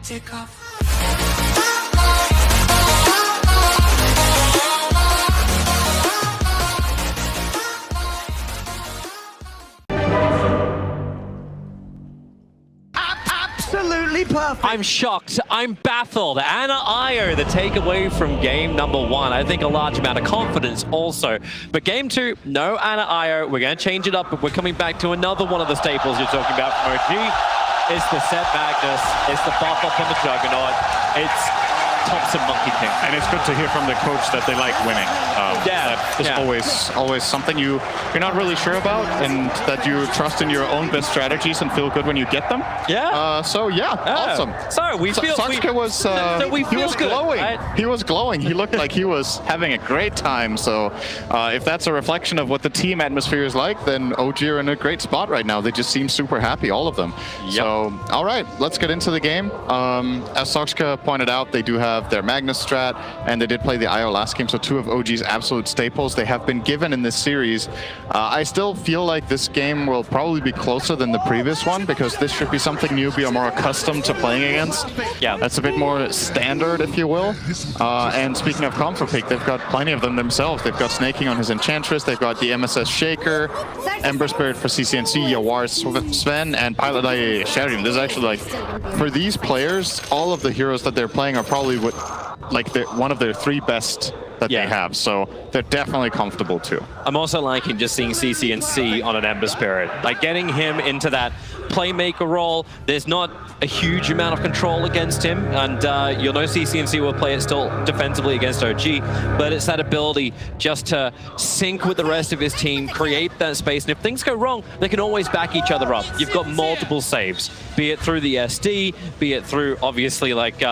Take off. Absolutely perfect. I'm shocked. I'm baffled. Anna Io, the takeaway from game number 1. I think a large amount of confidence also. But game 2, no Anna Io. We're going to change it up, but we're coming back to another one of the staples you're talking about from OG. It's the Set Magnus. It's the buff up on the Juggernaut. It's Topson Monkey King. And it's good to hear from the coach that they like winning. That is always something you're not really sure about, and that you trust in your own best strategies and feel good when you get them. Yeah. So yeah, awesome. So we feel Soxka was he was good, glowing. Right? He was glowing. He looked like he was having a great time. So if that's a reflection of what the team atmosphere is like, then OG are in a great spot right now. They just seem super happy, all of them. Yep. So all right, let's get into the game. As Soxka pointed out, they do have their Magnus strat, and they did play the IO last game, so 2 of OG's absolute staples they have been given in this series. I still feel like this game will probably be closer than the previous one, because this should be something NewBee are more accustomed to playing against. Yeah, that's a bit more standard, if you will. And speaking of comp for pick, they've got plenty of them themselves. They've got Snaking on his Enchantress, they've got the MSS Shaker, Ember Spirit for CCNC, Yawar Sven, and Pilot Eye Shadowbeam. This is actually, like, for these players, all of the heroes that they're playing are probably one of their 3 best that they have, so they're definitely comfortable too. I'm also liking just seeing CCNC on an Ember Spirit, like getting him into that playmaker role. There's not a huge amount of control against him, and you'll know CCNC will play it still defensively against OG, but it's that ability just to sync with the rest of his team, create that space, and if things go wrong, they can always back each other up. You've got multiple saves, be it through the SD, be it through obviously like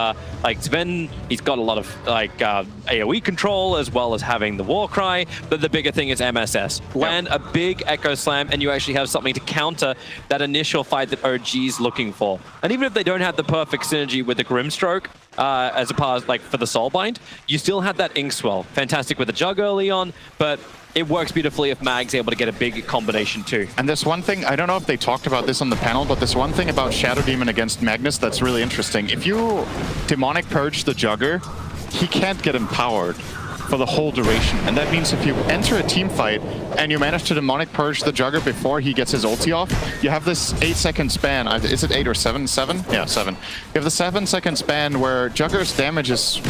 Sven, he's got a lot of AoE control, as well as having the Warcry, but the bigger thing is MSS. Land a big Echo Slam, and you actually have something to counter that initial fight that OG's looking for. And even if they don't have the perfect synergy with the Grimstroke, as opposed for the Soulbind, you still have that Inkswell. Fantastic with the Jug early on, but it works beautifully if Mag's able to get a big combination too. And there's one thing, I don't know if they talked about this on the panel, but there's one thing about Shadow Demon against Magnus that's really interesting. If you Demonic Purge the Jugger, he can't get empowered for the whole duration. And that means if you enter a team fight and you manage to Demonic Purge the Jugger before he gets his ulti off, you have this 8-second span. Is it 8 or 7? 7? Yeah, 7. You have the 7-second span where Jugger's damage is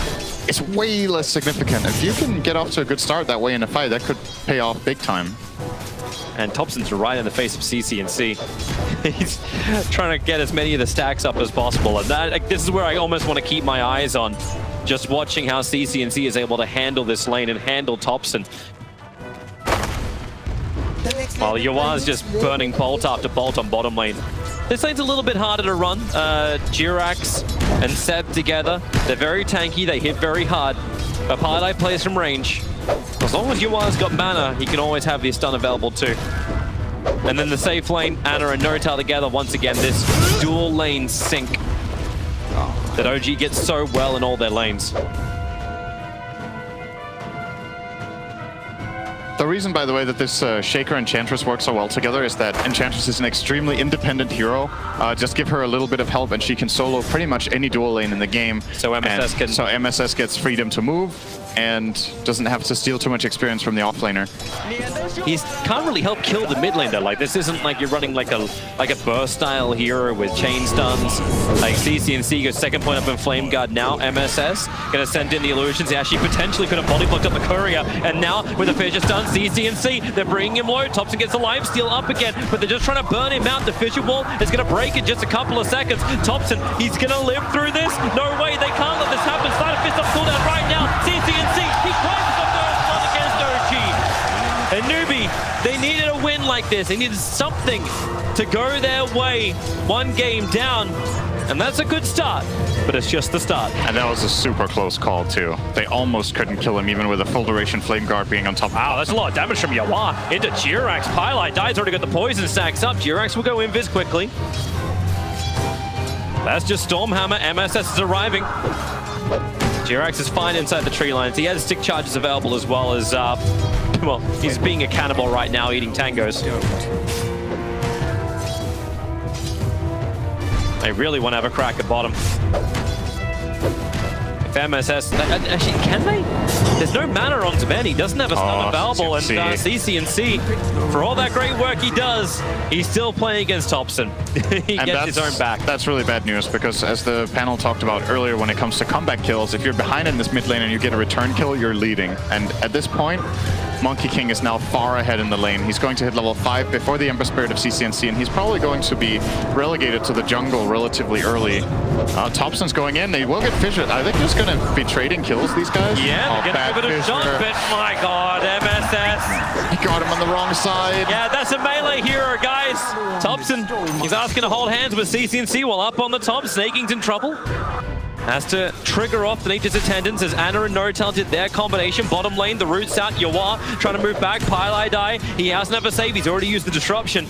way less significant. If you can get off to a good start that way in a fight, that could pay off big time. And Topson's right in the face of CCNC. He's trying to get as many of the stacks up as possible. And this is where I almost want to keep my eyes on, just watching how CCNC is able to handle this lane and handle Topson. While Yawar's just burning bolt after bolt on bottom lane. This lane's a little bit harder to run. Jirax and Seb together, they're very tanky, they hit very hard. But Pilot plays from range. As long as Yawar's got mana, he can always have the stun available too. And then the safe lane, Anna and Notal together, once again, this dual lane sync that OG gets so well in all their lanes. The reason, by the way, that this Shaker Enchantress works so well together is that Enchantress is an extremely independent hero. Just give her a little bit of help and she can solo pretty much any dual lane in the game. So MSS gets freedom to move and doesn't have to steal too much experience from the offlaner. He can't really help kill the mid lane though. Like, this isn't like you're running like a burst style hero with chain stuns. Like CCNC goes second point up in Flame Guard now. MSS gonna send in the illusions. He actually potentially could have body blocked up the courier, and now with the Fissure stun, CCNC, they're bringing him low. Topson gets a life steal up again, but they're just trying to burn him out. The Fissure Wall is gonna break in just a couple of seconds. Topson, he's gonna live through this. No way, they can't let this happen. Start a fist up cooldown right now. CCNC, he claims the first one against OG. And NewBee, they needed a win like this. They needed something to go their way. One game down, and that's a good start, but it's just the start. And that was a super close call too. They almost couldn't kill him even with a full duration Flame Guard being on top. Wow, that's a lot of damage from Yawar into Jirax. Pilot dies, already got the poison stacks up. Jirax will go invis quickly. That's just Stormhammer. MSS is arriving. Jirax is fine inside the tree lines. He has stick charges available as well as, well, he's being a cannibal right now, eating tangos. They really want to have a crack at bottom. If MSS... Actually, can they? There's no mana on Zven. He doesn't have a stun available. And CC&C, for all that great work he does, he's still playing against Topson. He gets his own back. That's really bad news, because as the panel talked about earlier, when it comes to comeback kills, if you're behind in this mid lane and you get a return kill, you're leading. And at this point, Monkey King is now far ahead in the lane. He's going to hit level 5 before the Ember Spirit of CC&C, and he's probably going to be relegated to the jungle relatively early. Topson's going in. They will get fissured. I think just going to be trading kills, these guys. Yeah, they're going to give it a shot, but my god, MSS. He got him on the wrong side. Yeah, that's a melee hero, guys. Topson, he's asking to hold hands with CC&C while up on the top. Snaking's in trouble. Has to trigger off the Nature's Attendants as Ana and Nortel did their combination. Bottom lane, the root's out. Yawa trying to move back. Pylai die. He hasn't have a save. He's already used the disruption.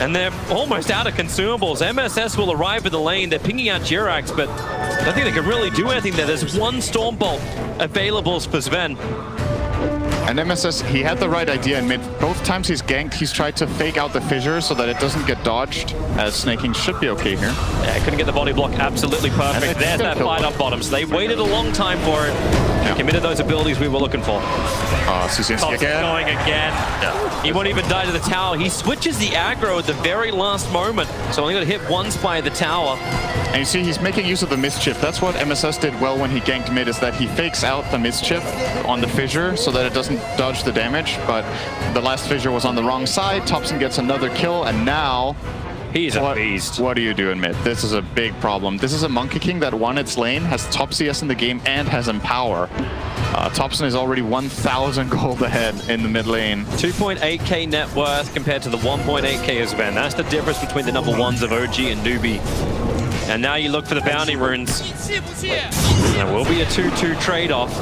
And they're almost out of consumables. MSS will arrive at the lane. They're pinging out Jirax, but I don't think they can really do anything there. There's one Stormbolt available for Zven. And MSS, he had the right idea in mid. Both times he's ganked, he's tried to fake out the fissure so that it doesn't get dodged, as Snaking should be okay here. Yeah, couldn't get the body block absolutely perfect. There's that fight up bottom. So they waited a long time for it. Yeah. Committed those abilities we were looking for. CC&C again. Going again. Yeah. He won't even die to the tower. He switches the aggro at the very last moment. So only got to hit once by the tower. And you see, he's making use of the mischief. That's what MSS did well when he ganked mid, is that he fakes out the mischief on the fissure so that it doesn't dodge the damage. But the last fissure was on the wrong side. Topson gets another kill, and now he's a beast. What do you do in mid? This is a big problem. This is a Monkey King that won its lane, has top CS in the game, and has Empower. Topson is already 1,000 gold ahead in the mid lane. 2.8k net worth compared to the 1.8k of Zven. That's the difference between the number ones of OG and NewBee. And now you look for the bounty runes. There will be a 2-2 trade-off.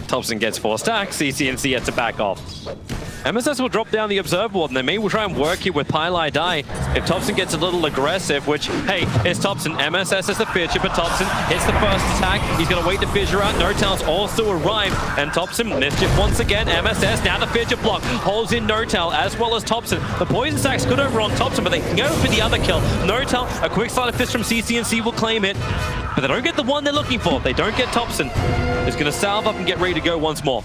Topson gets 4 stacks, CC&C has to back off. MSS will drop down the Observer Ward, and they may try and work it with Pylai die. If Topson gets a little aggressive, which, hey, it's Topson. MSS is the fissure, but Topson hits the first attack. He's going to wait the fissure out. Nortel's also arrived, and Topson, mischief once again. MSS, now the fissure block, holds in Nortel as well as Topson. The poison stacks could over on Topson, but they can go for the other kill. Nortel, a quick sleight of fist from CC&C will claim it, but they don't get the one they're looking for. They don't get Topson. He's going to salve up and get ready to go once more.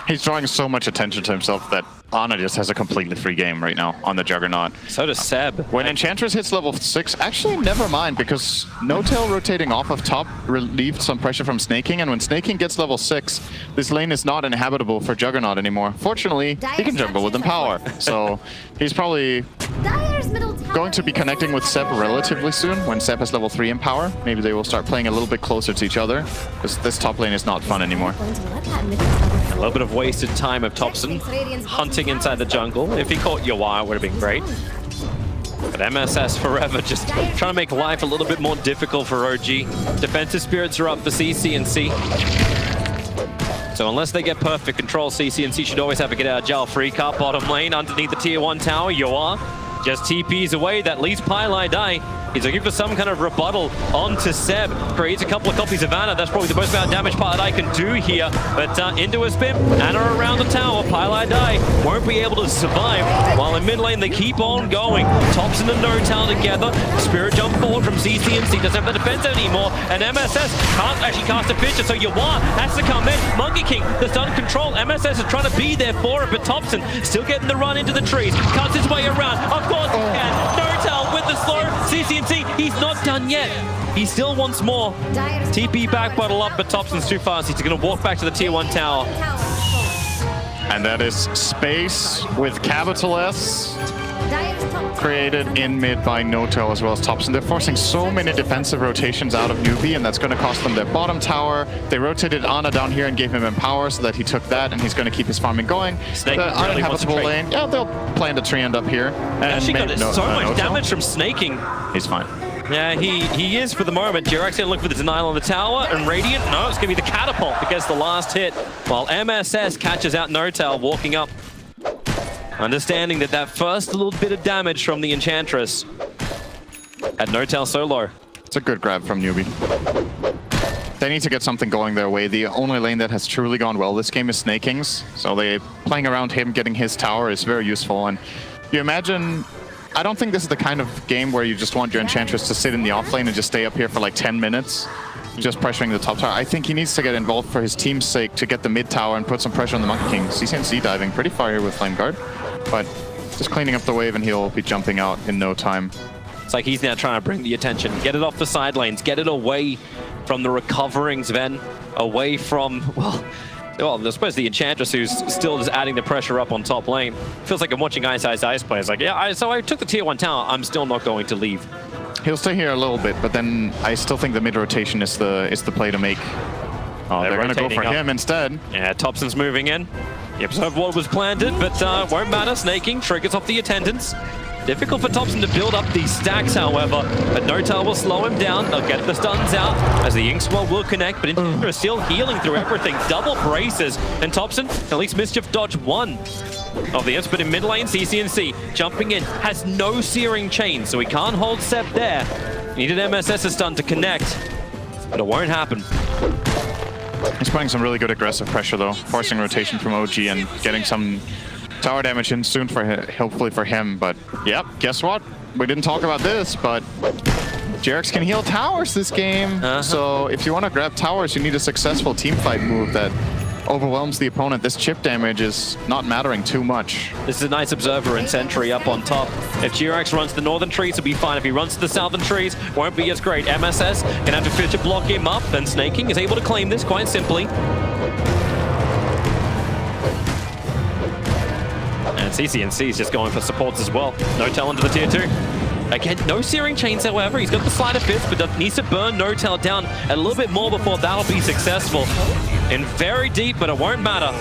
He's drawing so much attention to himself that Ana just has a completely free game right now on the Juggernaut. So does Seb. When Enchantress hits level 6, actually never mind, because No-Tail rotating off of top relieved some pressure from Snaking, and when Snaking gets level 6, this lane is not inhabitable for Juggernaut anymore. Fortunately, he can jungle with Empower, so he's probably going to be connecting with Seb relatively soon when Seb has level 3 Empower. Maybe they will start playing a little bit closer to each other, because this top lane is not fun anymore. A little bit of wasted time of Topson hunting inside the jungle. If he caught Yawa, it would have been great. But MSS forever just trying to make life a little bit more difficult for OG. Defensive spirits are up for CC&C. So unless they get perfect control, CC&C should always have a get out of jail free card. Bottom lane underneath the tier 1 tower. Yawa just TPs away. That leaves Pylai die. He's looking for some kind of rebuttal onto Seb. Creates a couple of copies of Ana. That's probably the most amount of damage Pylai can do here. But into a spin. Ana around the tower. Pylai die. Won't be able to survive. While in mid lane, they keep on going. Topson and Nortel together. Spirit jump forward from CC&C. Doesn't have the defense anymore. And MSS can't actually cast a fissure. So Yawa has to come in. Monkey King, the stun control. MSS is trying to be there for it. But Topson still getting the run into the trees. Cuts his way around. Of course he can. Nortel with the slow. CC&C, he's not done yet. He still wants more. TP back bottle up, but Topson's too fast. He's going to walk back to the tier 1 tower. And that is space with capital S. Created in mid by No-Tail as well as Topson. They're forcing so many defensive rotations out of NewBee, and that's going to cost them their bottom tower. They rotated Ana down here and gave him Empower so that he took that, and he's going to keep his farming going. Snake the really uninhabitable lane, yeah, they'll plan to tree end up here. And actually got so much damage from Snaking. He's fine. Yeah, he is for the moment. Jirax going to look for the denial on the tower, and Radiant, no, it's going to be the catapult that gets the last hit, while MSS catches out Nortel walking up. Understanding that that first little bit of damage from the Enchantress had Nortel so low. It's a good grab from NewBee. They need to get something going their way. The only lane that has truly gone well this game is Snaking's, so they playing around him, getting his tower is very useful. And you imagine I don't think this is the kind of game where you just want your Enchantress to sit in the off lane and just stay up here for like 10 minutes, just pressuring the top tower. I think he needs to get involved for his team's sake to get the mid tower and put some pressure on the Monkey King. CCNC diving pretty far here with Flame Guard, but just cleaning up the wave and he'll be jumping out in no time. It's like he's now trying to bring the attention, get it off the side lanes, get it away from the recovering Sven, away from, well, I suppose the Enchantress, who's still just adding the pressure up on top lane. Feels like I'm watching Ice play. It's like, yeah, so I took the tier 1 tower, I'm still not going to leave. He'll stay here a little bit, but then I still think the mid rotation is the play to make. Oh, they're going to go for him instead. Yeah, Topson's moving in. The Observer Ward was planted, but won't matter. Snaking triggers off the attendants. Difficult for Topson to build up these stacks, however, but Notel will slow him down. They'll get the stuns out as the Ink Swell will connect, but Intendra is still healing through everything. Double braces, and Topson at least mischief dodge one of the imps, but in mid lane, CCNC jumping in, has no Searing Chain, so he can't hold Seb there. Needed MSS's stun to connect, but it won't happen. He's putting some really good aggressive pressure though, forcing rotation from OG and getting some tower damage in soon for hopefully for him. But yep, guess what? We didn't talk about this, but JerAx can heal towers this game. So if you want to grab towers, you need a successful team fight move that overwhelms the opponent. This chip damage is not mattering too much. This is a nice Observer and Sentry up on top. If JerAx runs the northern trees, he'll be fine. If he runs to the southern trees, won't be as great. MSS gonna have to fit to block him up, then Snaking is able to claim this quite simply. And CCNC is just going for supports as well. Notel into the tier 2. Again, no Searing Chains, however. He's got the Sleight of Fist, but needs to burn Notel down a little bit more before that'll be successful. In very deep, but it won't matter.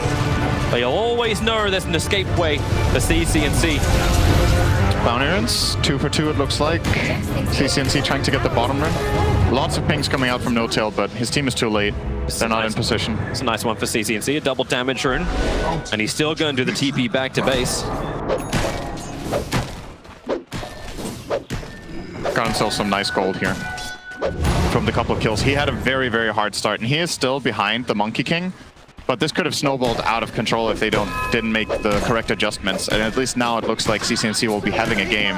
But you'll always know there's an escape way for CCNC. Bounty runs, 2 for 2 it looks like. CCNC trying to get the bottom run. Lots of pings coming out from Notel, but his team is too late. They're not in position. It's a nice one for CCNC, a double damage rune. And he's still going to do the TP back to base. Got himself some nice gold here from the couple of kills. He had a very, very hard start, and he is still behind the Monkey King. But this could have snowballed out of control if they didn't make the correct adjustments. And at least now it looks like CCNC will be having a game.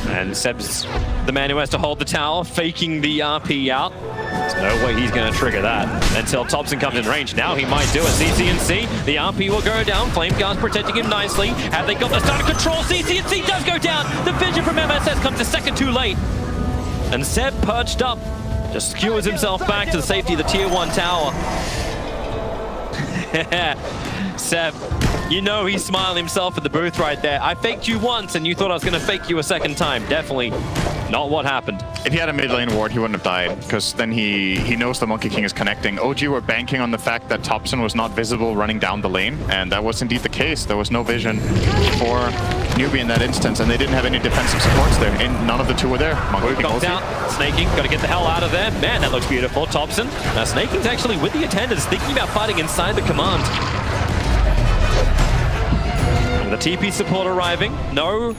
And Seb's the man who has to hold the tower, faking the RP out. There's no way he's going to trigger that until Topson comes in range. Now he might do it. CCNC, the RP will go down. Flame Guard's protecting him nicely. Have they got the start of control? CCNC does go down. The vision from MSS comes a second too late. And Seb perched up, just skewers himself back to the safety of the tier 1 tower. Seb, you know he's smiling himself at the booth right there. I faked you once and you thought I was going to fake you a second time. Definitely not what happened. If he had a mid lane ward, he wouldn't have died, because then he knows the Monkey King is connecting. OG were banking on the fact that Topson was not visible running down the lane, and that was indeed the case. There was no vision for NewBee in that instance, and they didn't have any defensive supports there, and none of the two were there. Monkey King knocked out. Snaking, got to get the hell out of there. Man, that looks beautiful. Topson. Now Snaking's actually with the attendants, thinking about fighting inside the command. The TP support arriving. No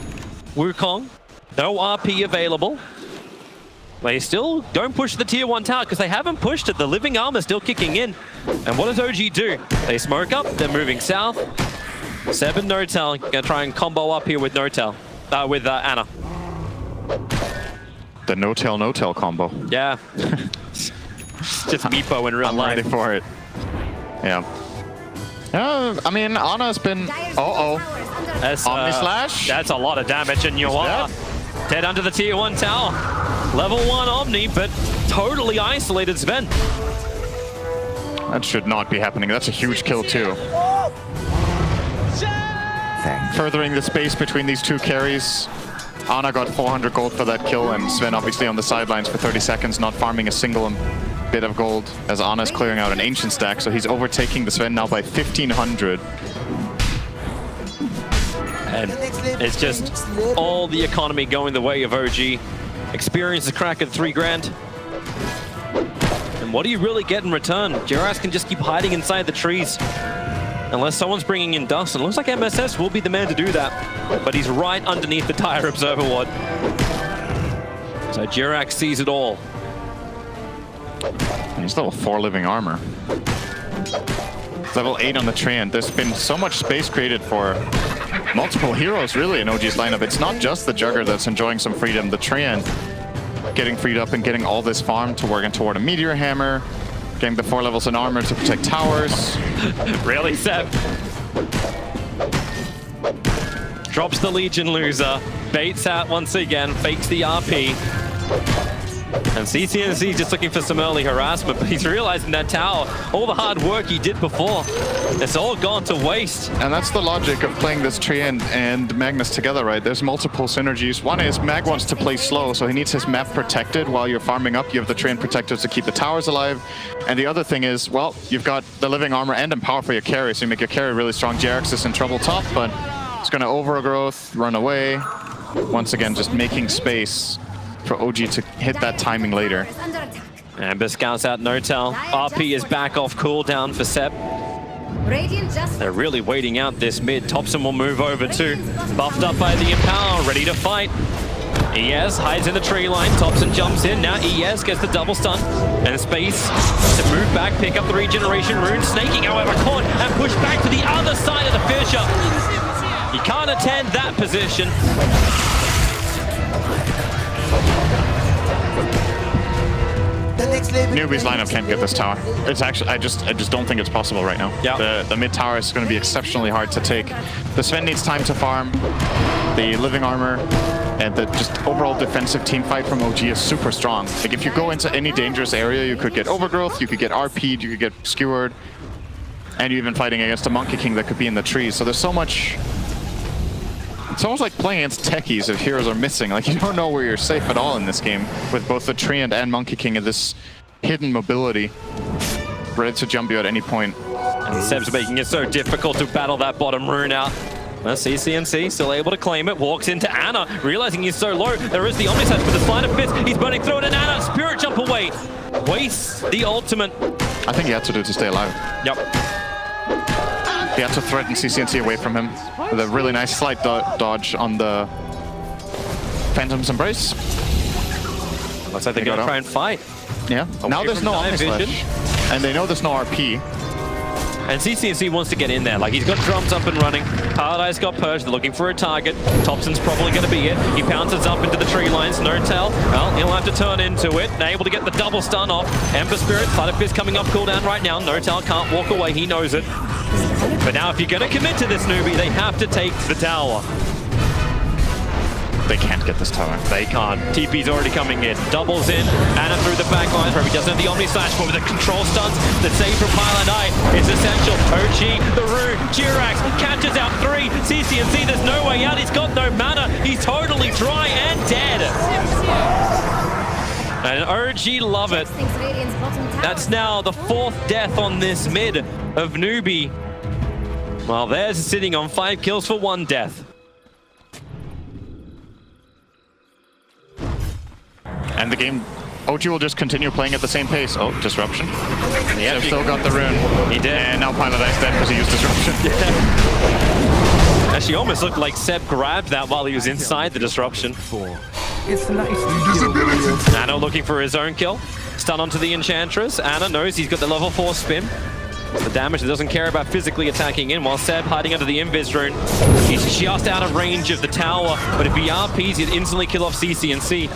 Wukong. No RP available. They still don't push the tier 1 tower because they haven't pushed it. The living armor still kicking in. And what does OG do? They smoke up. They're moving south. Seb and Notel gonna try and combo up here with Notel. With Ana. The Notel combo. Yeah. Just Meepo in real life. I'm ready for it. Yeah. I mean, Ana's been... That's, Omni Slash? That's a lot of damage, and you're dead under the tier 1 tower. Level 1 Omni, but totally isolated Sven. That should not be happening. That's a huge kill, too. Furthering the space between these two carries. Ana got 400 gold for that kill, and Sven obviously on the sidelines for 30 seconds, not farming a single bit of gold, as Ana's clearing out an ancient stack, so he's overtaking the Sven now by 1,500. And it's just all the economy going the way of OG. Experience the crack at 3 grand. And what do you really get in return? JerAx can just keep hiding inside the trees. Unless someone's bringing in dust. And it looks like MSS will be the man to do that. But he's right underneath the Tire Observer Ward. So JerAx sees it all. He's level 4 living armor. Level 8 on the Treant. There's been so much space created for multiple heroes, really, in OG's lineup. It's not just the Jugger that's enjoying some freedom. The Treant getting freed up and getting all this farm to working toward a Meteor Hammer, getting the 4 levels in armor to protect towers. Really, Seb? Drops the Legion loser, baits out once again, fakes the RP. And CCNC just looking for some early harassment, but he's realizing that tower, all the hard work he did before, it's all gone to waste. And that's the logic of playing this Treant and Magnus together, right? There's multiple synergies. One is Mag wants to play slow, so he needs his map protected while you're farming up. You have the Treant protectors to keep the towers alive. And the other thing is, well, you've got the living armor and empower for your carry, so you make your carry really strong. JRX is in trouble top, but it's going to overgrowth, run away. Once again, just making space for OG to hit that timing later. Amber scouts out Notel. RP is back off cooldown for Seb. They're really waiting out this mid. Topson will move over too. Buffed up by the Empower, ready to fight. ES hides in the tree line. Topson jumps in. Now ES gets the double stun. And space to move back, pick up the regeneration rune. Snaking, however, caught and pushed back to the other side of the Fisher. He can't attend that position. NewBee's lineup can't get this tower. It's actually, I just don't think it's possible right now. Yeah. The mid tower is going to be exceptionally hard to take. The Sven needs time to farm. The living armor and the just overall defensive team fight from OG is super strong. Like if you go into any dangerous area, you could get overgrowth, you could get RP'd, you could get skewered, and you're even fighting against a Monkey King that could be in the trees. So there's so much. It's almost like playing against techies if heroes are missing. Like you don't know where you're safe at all in this game with both the Treant and Monkey King and this hidden mobility ready to jump you at any point. And Seb's making it so difficult to battle that bottom rune out. Well, CCNC still able to claim it. Walks into Ana, realizing he's so low. There is the Omnislash with the Sleight of Fist. He's burning through it, and Ana, Spirit Jump away. Wastes the ultimate. I think he had to do to stay alive. Yep. He had to threaten CCNC away from him with a really nice slight dodge on the Phantom's Embrace. Looks like they're going to try and fight. Yeah. Now there's no Omnislash, and they know there's no RP. And CCNC wants to get in there. Like, he's got drums up and running. Paradise got purged. They're looking for a target. Topson's probably going to be it. He pounces up into the tree lines. Notel, well, he'll have to turn into it. Able to get the double stun off. Ember Spirit, Sleight of Fist coming up cooldown right now. Notel can't walk away. He knows it. But now if you're going to commit to this NewBee, they have to take the tower. They can't get this tower. They can't. TP's already coming in. Doubles in. Ana through the back lines where he doesn't have the Omni Slash, but with the control stunts, the save from Highland Eye is essential. OG, the rune, Jirax catches out 3. CCNC, there's no way out. He's got no mana. He's totally dry and dead. And OG love it. That's now the 4th death on this mid of NewBee. While theirs is sitting on 5 kills for 1 death. And the game, OG will just continue playing at the same pace. Oh, Disruption. Yeah, Seb still got the rune. He did. And now Pilot Ice dead because he used Disruption. Yeah. Actually, almost looked like Seb grabbed that while he was inside the Disruption. It's nice. Ana looking for his own kill. Stun onto the Enchantress. Ana knows he's got the level 4 spin. The damage that doesn't care about physically attacking in, while Seb hiding under the Invis rune. He's just out of range of the tower, but if he RPs, he'd instantly kill off CCNC.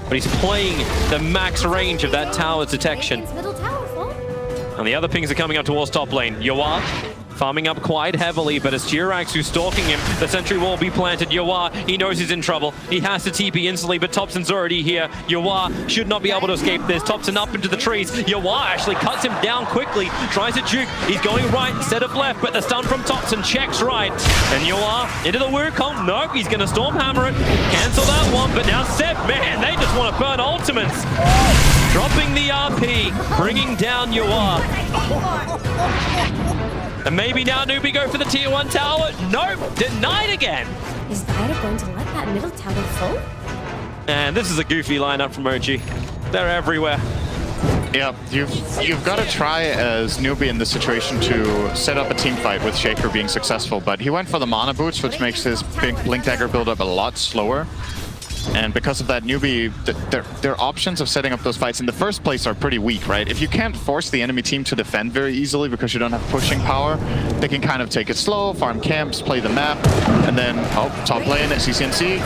But he's playing the max range of that tower's detection. And the other pings are coming up towards top lane. Yoa farming up quite heavily, but it's Jirax who's stalking him. The sentry wall will be planted. Yoa, he knows he's in trouble. He has to TP instantly, but Topson's already here. Yoa should not be able to escape this. Topson up into the trees. Yoa actually cuts him down quickly, tries to juke. He's going right instead of left, but the stun from Topson checks right. And Yoa into the Wukong. Nope, he's going to Stormhammer it. Cancel that one, but now Seb, man, they just want to burn ultimates. Dropping the RP, bringing down Yoa. And maybe now NewBee go for the tier 1 tower. Nope, denied again. Is Vita going to let that middle tower fall? And this is a goofy lineup from OG. They're everywhere. Yeah, you've got to try as NewBee in this situation to set up a team fight with Shaker being successful, but he went for the mana boots, which makes his big Blink Dagger build up a lot slower. And because of that, NewBee, their options of setting up those fights in the first place are pretty weak, right? If you can't force the enemy team to defend very easily because you don't have pushing power, they can kind of take it slow, farm camps, play the map, and then, top lane at CCNC.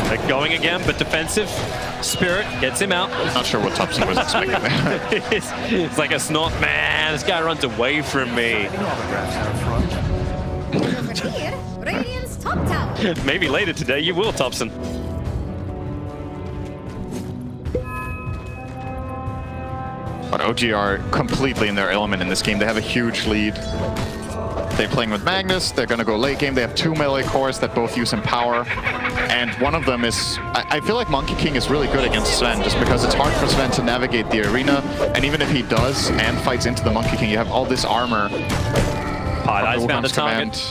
They're going again, but defensive. Spirit gets him out. Not sure what Topson was expecting there. It's like a snot, man. This guy runs away from me. Over here, Radiant's top tower. Maybe later today you will, Topson. But OG are completely in their element in this game. They have a huge lead. They're playing with Magnus. They're going to go late game. They have 2 melee cores that both use Empower. And one of them is... I feel like Monkey King is really good against Sven, just because it's hard for Sven to navigate the arena. And even if he does and fights into the Monkey King, you have all this armor. Eyes found a target.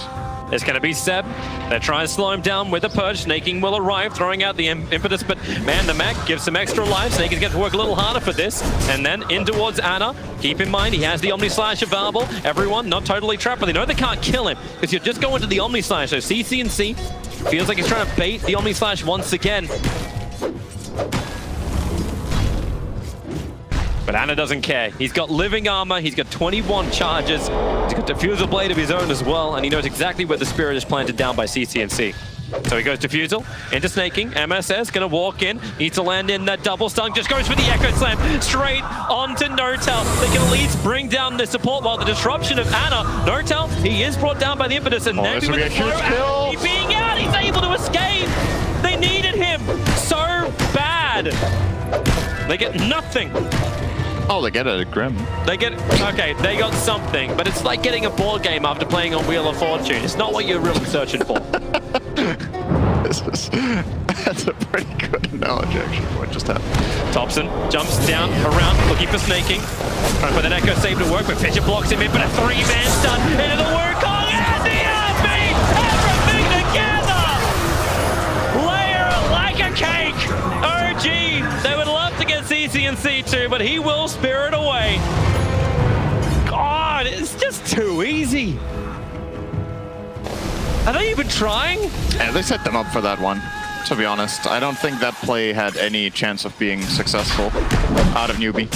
It's going to be Seb. They're trying to slow him down with a purge. Snaking will arrive, throwing out the impetus, but man, the mech gives some extra life. Snake is going to work a little harder for this. And then in towards Ana. Keep in mind, he has the Omni Slash available. Everyone not totally trapped, but they know they can't kill him because you're just going to the Omni Slash. So CCNC feels like he's trying to bait the Omni Slash once again. But Ana doesn't care. He's got living armor, he's got 21 charges, he's got Diffusal Blade of his own as well, and he knows exactly where the Spirit is planted down by CCNC. So he goes Diffusal, into Snaking, MSS gonna walk in, needs to land in that double stun, just goes for the Echo Slam, straight onto Notel. They can at least bring down the support while the disruption of Ana. Notel, he is brought down by the impetus, and this will be a huge kill. He being out, he's able to escape! They needed him so bad! They get nothing. Oh, they get a Grim. They get, okay, they got something, but it's like getting a board game after playing on Wheel of Fortune. It's not what you're really searching for. That's a pretty good analogy, actually, what just happened. Topson jumps down, around, looking for Snaking. Trying to put that Echo Save to work, but Pitcher blocks him in, but a 3-man stun into the Wukong, and the RB! Everything together! Layer it like a cake! OG, they would love to get CCNC too, but he will Spirit away. God, it's just too easy. Are they even trying? Yeah, they set them up for that one, to be honest. I don't think that play had any chance of being successful out of NewBee.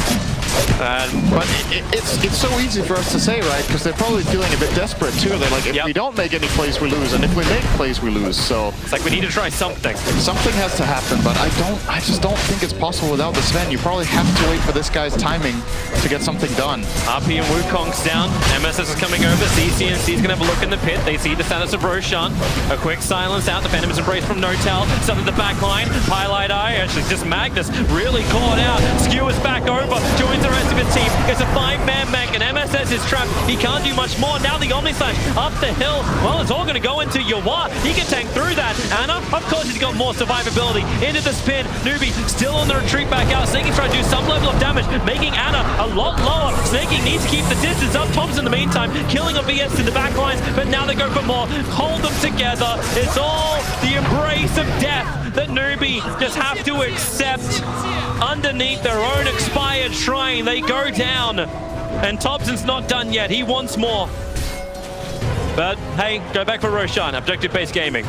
But it's so easy for us to say, right? Because they're probably feeling a bit desperate too. They're like, if we don't make any plays, we lose, and if we make plays, we lose. So it's like we need to try something. Something has to happen, but I just don't think it's possible without the Sven. You probably have to wait for this guy's timing to get something done. RP and Wukong's down. MSS is coming over. CCNC is going to have a look in the pit. They see the status of Roshan. A quick silence out. The Venomous Embrace from Notel. Something in the back line. Highlight Eye. Actually, just Magnus really caught out. Skewers back over. Joins the rest of his team. It's a 5-man mech, and MSS is trapped. He can't do much more. Now the Omni Slash up the hill. Well, it's all going to go into Yawa. He can tank through that. Ana, of course, he's got more survivability. Into the spin. NewBee still on the retreat back out. Snaking trying to do some level of damage, making Ana a lot lower. Snaking needs to keep the distance up. Tom's in the meantime, killing a BS to the back lines, but now they go for more. Hold them together. It's all the embrace of death that NewBee just have to accept. Underneath their own expired shrine, they go down. And Topson's not done yet. He wants more. But hey, go back for Roshan. Objective-based gaming.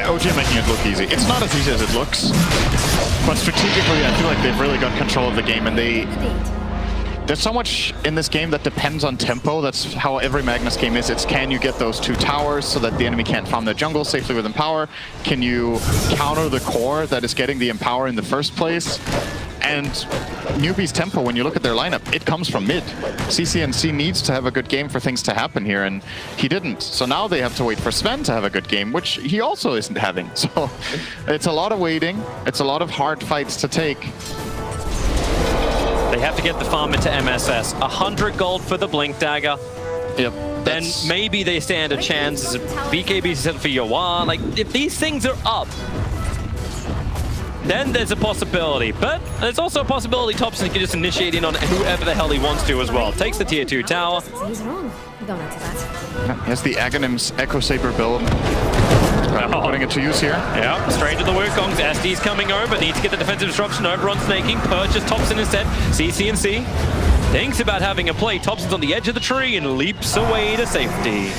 OG making it look easy. It's not as easy as it looks. But strategically, I feel like they've really got control of the game, and there's so much in this game that depends on tempo. That's how every Magnus game is. It's can you get those 2 towers so that the enemy can't farm the jungle safely with Empower? Can you counter the core that is getting the Empower in the first place? And NewBee's tempo, when you look at their lineup, it comes from mid. CCNC needs to have a good game for things to happen here, and he didn't. So now they have to wait for Sven to have a good game, which he also isn't having. So it's a lot of waiting. It's a lot of hard fights to take. They have to get the farm into MSS. 100 gold for the Blink Dagger. Yep. Then maybe they stand a chance. BKB set for Yawa. Like, if these things are up, then there's a possibility. But there's also a possibility Topson can just initiate in on whoever the hell he wants to as well. Takes the tier 2 tower. He's wrong. Don't answer that. He has the Aghanim's Echo Saber build. Putting it to use here. Yeah, straight to the Wukongs. SD's coming over. Needs to get the defensive disruption over on Snaking. Purchase Topson instead. CCNC thinks about having a play. Topson's on the edge of the tree and leaps away to safety.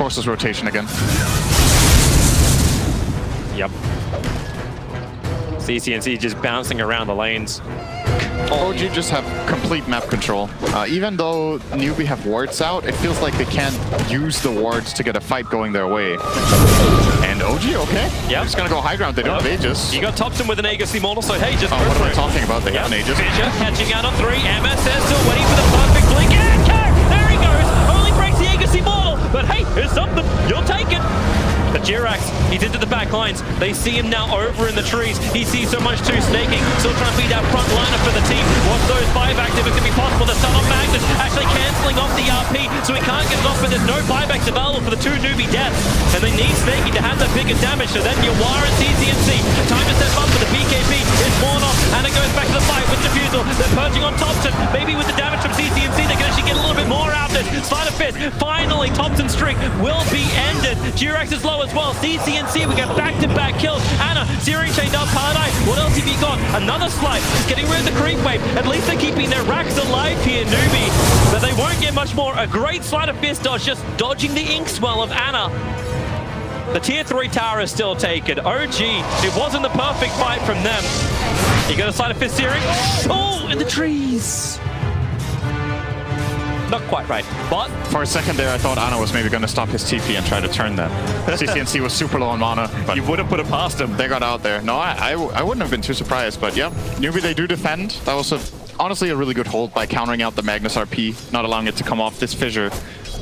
forces rotation again. Yep. CCNC just bouncing around the lanes. OG just have complete map control. Even though NewBee have wards out, it feels like they can't use the wards to get a fight going their way. And OG, okay. Yeah. Just gonna go high ground. They don't have Aegis. You got Topson with an Aegis Immortal, so hey, just go what for am I it. talking about? They have an Aegis. Fissure catching out on 3. MSS still waiting for the perfect blink. And there he goes. Only breaks the Aegis Immortal, but hey, here's something. You'll take it. But Jirax, he's into the back lines. They see him now over in the trees. He sees so much too snaking. Still trying to be that front liner for the team. Watch those 5 active. It could be possible to stun on Magnus. Actually cancelling off the RP, so he can't get it off, but there's no 5x available for the 2 NewBee deaths. And they need snaking to have that bigger damage. So then Yawar and CCNC. Time to step up for the BKB. It's worn off, and it goes back to the fight with Diffusal. They're perching on Topson. Maybe with the damage from CCNC, they can actually get a little bit more out of this. Sleight of fist. Finally, Topson's streak will be ended. Jirax is low as well. CCNC, we get back-to-back kills. Anna, Searing chained up Paradise. What else have you got? Another slice. Just getting rid of the creep wave. At least they're keeping their racks alive here, NewBee. But they won't get much more. A great sleight of fist dodge, just dodging the ink swell of Anna. The tier 3 tower is still taken. OG, it wasn't the perfect fight from them. You got a sleight of fist Searing. Oh, in the trees. Not quite right, but... For a second there, I thought Ana was maybe going to stop his TP and try to turn that. CCNC was super low on mana, but you would have put it past him. They got out there. No, I wouldn't have been too surprised, but yeah. NewBee, they do defend. That was honestly a really good hold by countering out the Magnus RP, not allowing it to come off this fissure.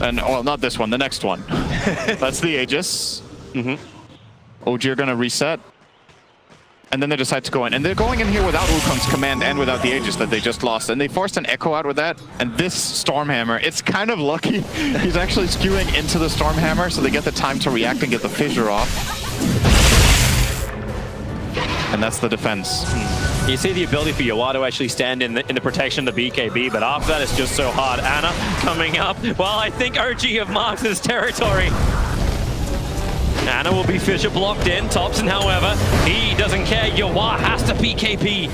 And, well, not this one, the next one. That's the Aegis. OG are going to reset. And then they decide to go in. And they're going in here without Wukong's command and without the Aegis that they just lost. And they forced an Echo out with that. And this Stormhammer, it's kind of lucky. He's actually skewing into the Stormhammer, so they get the time to react and get the fissure off. And that's the defense. You see the ability for Yawar to actually stand in the protection of the BKB, but after that it's just so hard. Anna coming up. Well, I think OG have marked his territory. Anna will be fissure blocked in. Topson, however, he doesn't care. Yawar has to PKP.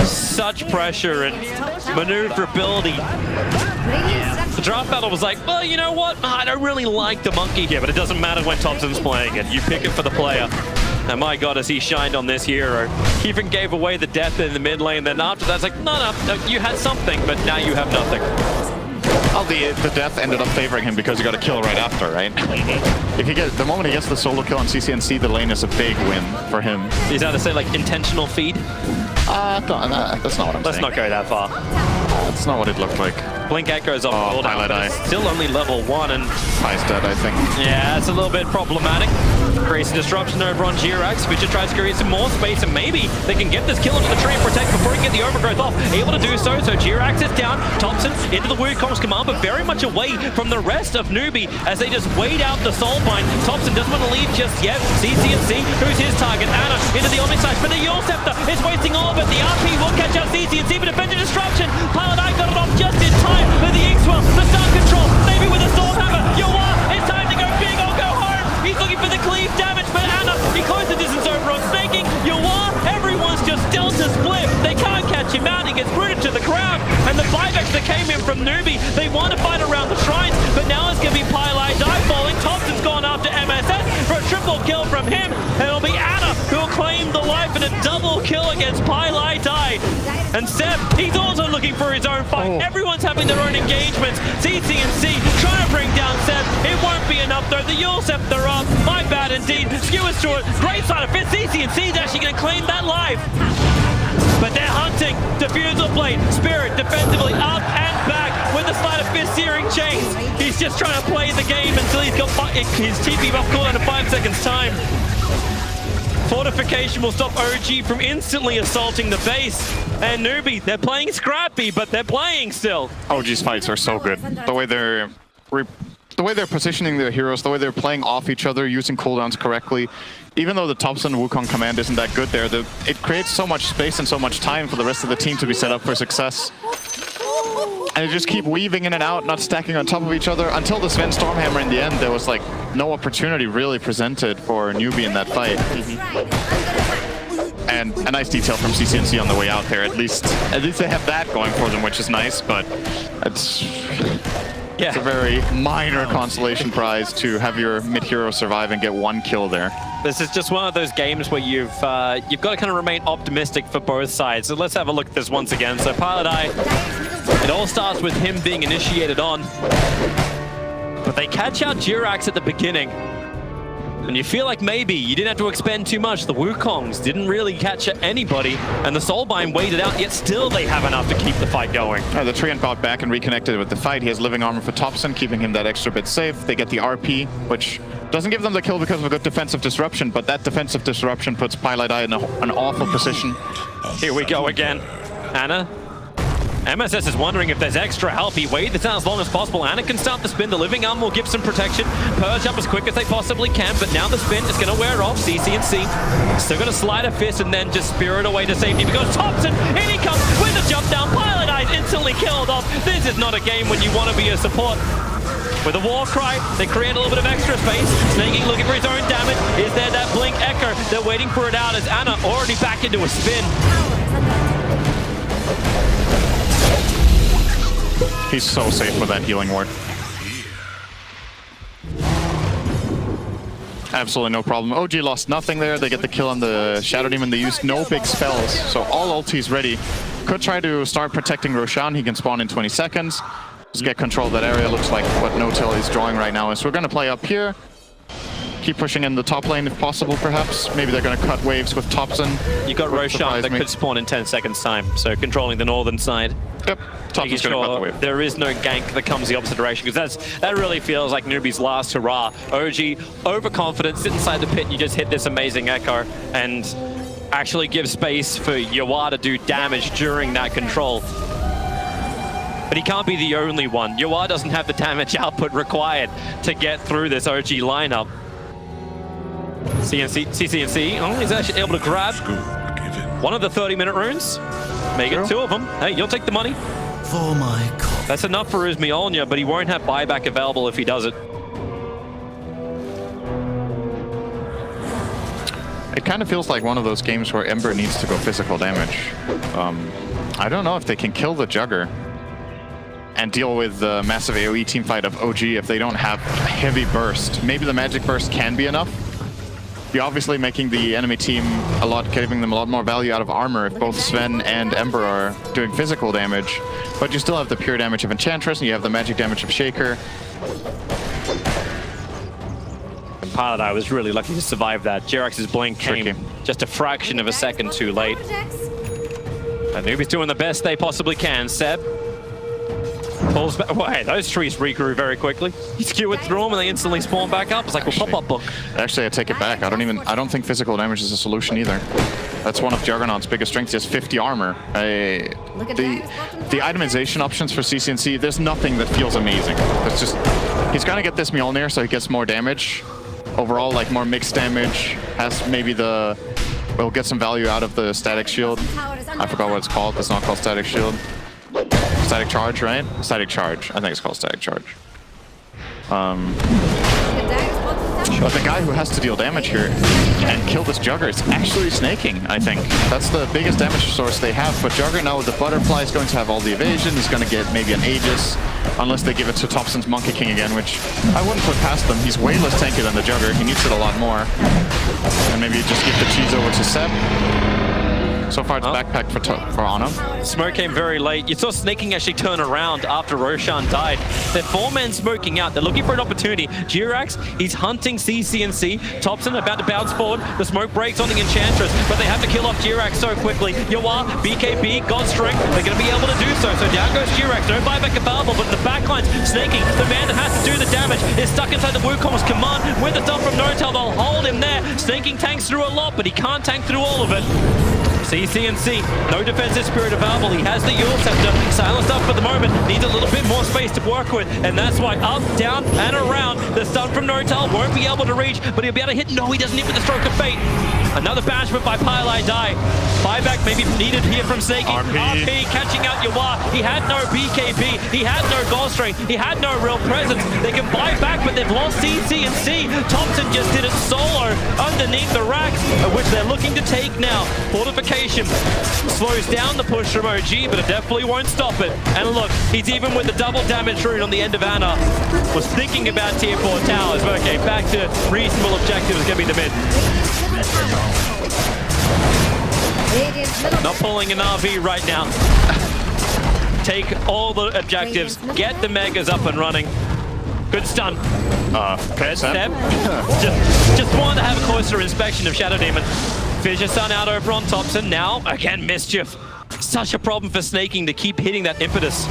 Such pressure and maneuverability. The draft battle was like, well, you know what? I don't really like the monkey here, but it doesn't matter when Topson's playing it. You pick it for the player. And my god, as he shined on this hero. He even gave away the death in the mid lane. Then after that, it's like, no, you had something, but now you have nothing. Oh, the death ended up favoring him because he got a kill right after, right? If he gets the moment he gets the solo kill on CCNC, the lane is a big win for him. Is that to say like intentional feed? That's not what I'm saying. Let's not go that far. That's not what it looked like. Blink Echo's off Oh, cooldown, Pilot but Eye. it's still only level 1 and... Pie's dead, I think. Yeah, it's a little bit problematic. Creates a disruption over on Jirax, which just tries to create some more space, and maybe they can get this kill into the tree and protect before he can get the overgrowth off. Able to do so, so Jirax is down. Topson into the Wukong's command, but very much away from the rest of NewBee as they just wait out the Soulbind. Topson doesn't want to leave just yet. CCNC, who's his target? Anna into the Omnislash, but the Yule Scepter is wasting all of it. The RP will catch out CCNC, but defender disruption. Pilot Eye got it off just in time with the Inkswell, the stun control, maybe with a Stormhammer. Yawar, it's time to go big or go home. He's looking for the cleave damage, but Anna, he closed the distance over on snaking. Yawar, everyone's just Delta split. They can't catch him out. He gets rooted to the ground. And the 5x that came in from NewBee, they want to fight around the shrines, but now it's going to be Pilot Eye falling. Topson's gone after MSS for a triple kill from him, and it'll be Anna who'll claim the life in a double kill against Pilot Eye. And Seb, he's also looking for his own fight. Oh. Everyone's having their own engagements. CCNC trying to bring down Seb. It won't be enough though. The Yule Scepter up. My bad indeed. Skewers to it. Great side of it. CCNC is actually going to claim that life. But they're hunting. Diffusal Blade. Spirit defensively up and back with the sleight of fist Searing chains. He's just trying to play the game until he's got his TP buff cooldown in 5 seconds time. Fortification will stop OG from instantly assaulting the base. And NewBee, they're playing scrappy, but they're playing still. OG's fights are so good. The way they're positioning their heroes, the way they're playing off each other, using cooldowns correctly. Even though the Topson Wukong command isn't that good there, it creates so much space and so much time for the rest of the team to be set up for success. And they just keep weaving in and out, not stacking on top of each other. Until the Sven Stormhammer in the end, there was like no opportunity really presented for NewBee in that fight. And a nice detail from CCNC on the way out there. At least they have that going for them, which is nice, but Yeah. It's a very minor consolation prize to have your mid-hero survive and get 1 kill there. This is just one of those games where you've got to kind of remain optimistic for both sides. So let's have a look at this once again. So Pilot Eye, it all starts with him being initiated on. But they catch out Jirax at the beginning. And you feel like maybe you didn't have to expend too much. The Wukongs didn't really catch anybody, and the Soulbind waited out, yet still they have enough to keep the fight going. The Treant got back and reconnected with the fight. He has living armor for Topson, keeping him that extra bit safe. They get the RP, which doesn't give them the kill because of a good defensive disruption, but that defensive disruption puts Pilot Eye in an awful position. Here we go again. Anna. MSS is wondering if there's extra help. He waited this out as long as possible. Anna can start the spin. The living arm will give some protection. Purge up as quick as they possibly can, but now the spin is going to wear off. CC&C still going to slide a fist and then just spirit away to safety because Topson, in he comes with a jump down. Pilot Eye instantly killed off. This is not a game when you want to be a support. With a war cry, they create a little bit of extra space. Snaking looking for his own damage. Is there that blink echo? They're waiting for it out as Anna already back into a spin. He's so safe with that healing ward. Absolutely no problem. OG lost nothing there. They get the kill on the Shadow Demon. They used no big spells, so all ultis ready. Could try to start protecting Roshan. He can spawn in 20 seconds. Just get control of that area. Looks like what No-Tail is drawing right now. So we're going to play up here. Keep pushing in the top lane if possible, perhaps. Maybe they're going to cut waves with Topson. You got Roshan that could spawn in 10 seconds time, so controlling the northern side. Yep, Topson's going to cut the wave. There is no gank that comes the opposite direction, because that really feels like NewBee's last hurrah. OG, overconfident, sit inside the pit, and you just hit this amazing echo, and actually give space for Yawar to do damage during that control. But he can't be the only one. Yawar doesn't have the damage output required to get through this OG lineup. CC&C, oh, he's actually able to grab one of the 30-minute runes. Make it 2 of them. Hey, you'll take the money. For my cause. That's enough for Uzmiolnia, but he won't have buyback available if he does it. It kind of feels like one of those games where Ember needs to go physical damage. I don't know if they can kill the Jugger and deal with the massive AoE teamfight of OG if they don't have heavy burst. Maybe the magic burst can be enough. You're obviously making the enemy team giving them a lot more value out of armor if both Sven and Ember are doing physical damage, but you still have the pure damage of Enchantress and you have the magic damage of Shaker. And Pilot Eye was really lucky to survive that. Jirax's blink came just a fraction of a second too late. And NewBee's doing the best they possibly can. Seb pulls back. Well, hey, those trees regrew very quickly. He skewered through them and they instantly spawn back up. It's like a pop-up book. Actually, I take it back. I don't think physical damage is a solution either. That's one of Juggernaut's biggest strengths. He has 50 armor. The itemization options for CC&C, there's nothing that feels amazing. It's just, he's gonna get this Mjolnir so he gets more damage. Overall, like more mixed damage. Has maybe we'll get some value out of the static shield. I forgot what it's called. It's not called static shield. Static charge, right? Static charge. I think it's called static charge. But the guy who has to deal damage here and kill this Jugger is actually snaking, I think. That's the biggest damage source they have. But Jugger now with the butterfly is going to have all the evasion. He's going to get maybe an Aegis, unless they give it to Topson's Monkey King again, which I wouldn't put past them. He's way less tanky than the Jugger. He needs it a lot more. And maybe just give the cheese over to Seb. So far, it's backpack for Ana. Smoke came very late. You saw Snaking actually turn around after Roshan died. They're 4-man smoking out. They're looking for an opportunity. Jirax, he's hunting CC&C. Topson about to bounce forward. The smoke breaks on the Enchantress, but they have to kill off Jirax so quickly. Yawar, BKB, God's Strength, they're going to be able to do so. So down goes Jirax. No buyback available, but in the backlines, Snaking, the man that has to do the damage, is stuck inside the Wukong's command with the stuff from No-Tail. They'll hold him there. Snaking tanks through a lot, but he can't tank through all of it. CC&C, no defensive spirit available. He has the Yule Scepter, silenced up for the moment, needs a little bit more space to work with, and that's why up, down, and around, the stun from No-Tail won't be able to reach, but he'll be able to hit. No, he doesn't hit with the Stroke of Fate. Another banishment by Pilot Eye. Buyback maybe needed here from Snaking. RP catching out Yawar. He had no BKB, he had no Gold Strength, he had no real presence. They can buy back, but they've lost CC&C. Topson just did it solo underneath the racks, which they're looking to take now. Fortification rotation slows down the push from OG, but it definitely won't stop it. And look, he's even with the double damage rune on the end of Ana, was thinking about tier 4 towers. But okay, back to reasonable objectives, gonna be the mid. Not pulling an RV right now. Take all the objectives, get the megas up and running. Good stun. Good step. just wanted to have a closer inspection of Shadow Demon. Fissure Sun out over on Topson. Now, again, Mischief. Such a problem for snaking to keep hitting that impetus.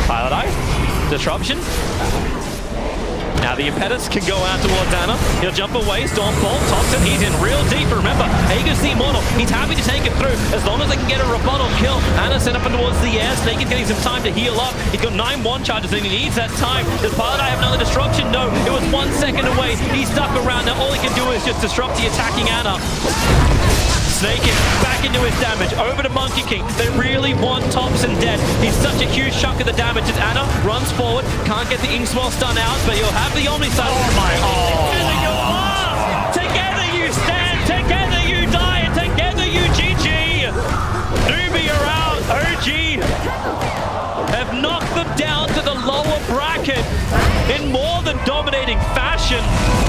Pilot Eye. Disruption. Now the impetus can go out towards Ana. He'll jump away, Stormbolt, Topson, he's in real deep. Remember, Aegis the Immortal, he's happy to take it through as long as they can get a rebuttal kill. Ana sent up and towards the air. Snake is getting some time to heal up. He's got 9 1 charges and he needs that time. Does Pilot Eye have another disruption? No, it was 1 second away. He's stuck around. Now all he can do is just disrupt the attacking Ana. Snake is back into his damage, over to Monkey King. They really want Topson dead. He's such a huge chunk of the damage as Ana runs forward, can't get the Inkswell stun out, but he'll have the Omni stun. Oh my god! Together you stand, together you die, and together you GG! NewBee are out, OG have knocked them down to the lower bracket in more than dominating fashion.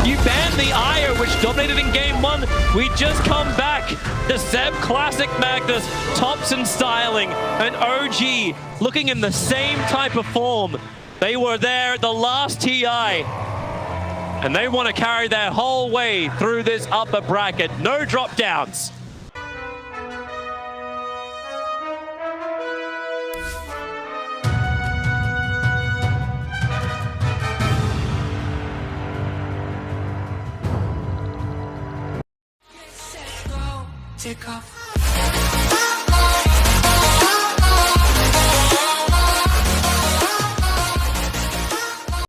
You banned the Ire, which dominated in game 1. We just come back. The Zeb Classic Magnus, Topson styling, and OG looking in the same type of form. They were there at the last TI, and they want to carry their whole way through this upper bracket. No drop downs. Take off.